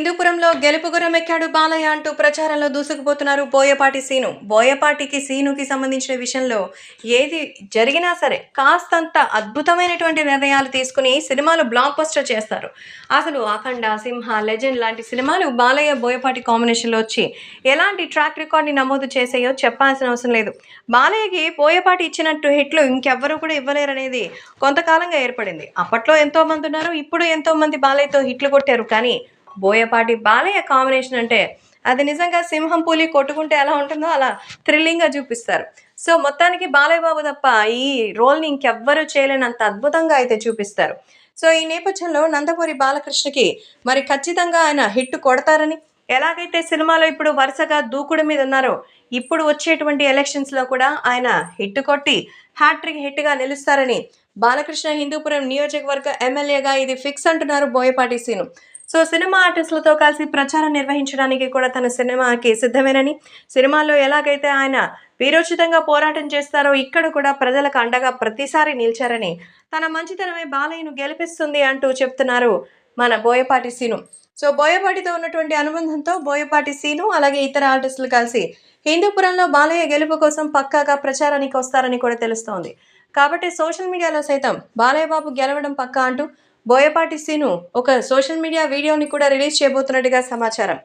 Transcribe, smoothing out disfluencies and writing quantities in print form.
హిందూపురంలో గెలుపు గుర్రమెక్కాడు బాలయ్య అంటూ ప్రచారంలో దూసుకుపోతున్నారు బోయపాటి సీను. బోయపాటికి సీనుకి సంబంధించిన విషయంలో ఏది జరిగినా సరే కాస్తంత అద్భుతమైనటువంటి నిర్ణయాలు తీసుకుని సినిమాలు బ్లాక్ బస్టర్ చేస్తారు. అసలు అఖండ, సింహ, లెజెండ్ లాంటి సినిమాలు బాలయ్య బోయపాటి కాంబినేషన్లో వచ్చి ఎలాంటి ట్రాక్ రికార్డ్ని నమోదు చేసాయో చెప్పాల్సిన అవసరం లేదు. బాలయ్యకి బోయపాటి ఇచ్చినట్టు హిట్లు ఇంకెవ్వరూ కూడా ఇవ్వలేరనేది కొంతకాలంగా ఏర్పడింది. అప్పట్లో ఎంతో మంది ఉన్నారు, ఇప్పుడు ఎంతో మంది బాలయ్యతో హిట్లు కొట్టారు. కానీ బోయపాటి బాలయ్య కాంబినేషన్ అంటే అది నిజంగా సింహం పులి కొట్టుకుంటే ఎలా ఉంటుందో అలా థ్రిల్లింగ్గా చూపిస్తారు. సో మొత్తానికి బాలయ్య బాబు తప్ప ఈ రోల్ని ఇంకెవ్వరూ చేయలేనంత అద్భుతంగా అయితే చూపిస్తారు. సో ఈ నేపథ్యంలో నందమూరి బాలకృష్ణకి మరి ఖచ్చితంగా ఆయన హిట్ కొడతారని, ఎలాగైతే సినిమాలో ఇప్పుడు వరుసగా దూకుడు మీద ఉన్నారో ఇప్పుడు వచ్చేటువంటి ఎలక్షన్స్లో కూడా ఆయన హిట్ కొట్టి హ్యాట్రిక్ హిట్గా నిలుస్తారని బాలకృష్ణ హిందూపురం నియోజకవర్గ ఎమ్మెల్యేగా ఇది ఫిక్స్ అంటున్నారు బోయపాటి సీను. సో సినిమా ఆర్టిస్టులతో కలిసి ప్రచారం నిర్వహించడానికి కూడా తన సినిమాకి సిద్ధమేనని, సినిమాల్లో ఎలాగైతే ఆయన వీరోచితంగా పోరాటం చేస్తారో ఇక్కడ కూడా ప్రజలకు అండగా ప్రతిసారి నిలిచారని, తన మంచితనమే బాలయ్యను గెలిపిస్తుంది అంటూ చెప్తున్నారు మన బోయపాటి సీను. సో బోయపాటితో ఉన్నటువంటి అనుబంధంతో బోయపాటి సీను అలాగే ఇతర ఆర్టిస్టులు కలిసి హిందూపురంలో బాలయ్య గెలుపు కోసం పక్కాగా ప్రచారానికి వస్తారని కూడా తెలుస్తోంది. కాబట్టి సోషల్ మీడియాలో సైతం బాలయ్య బాబు గెలవడం పక్కా అంటూ బోయపాటి సీను ఒక సోషల్ మీడియా వీడియోని కూడా రిలీజ్ చేయబోతున్నట్టుగా సమాచారం.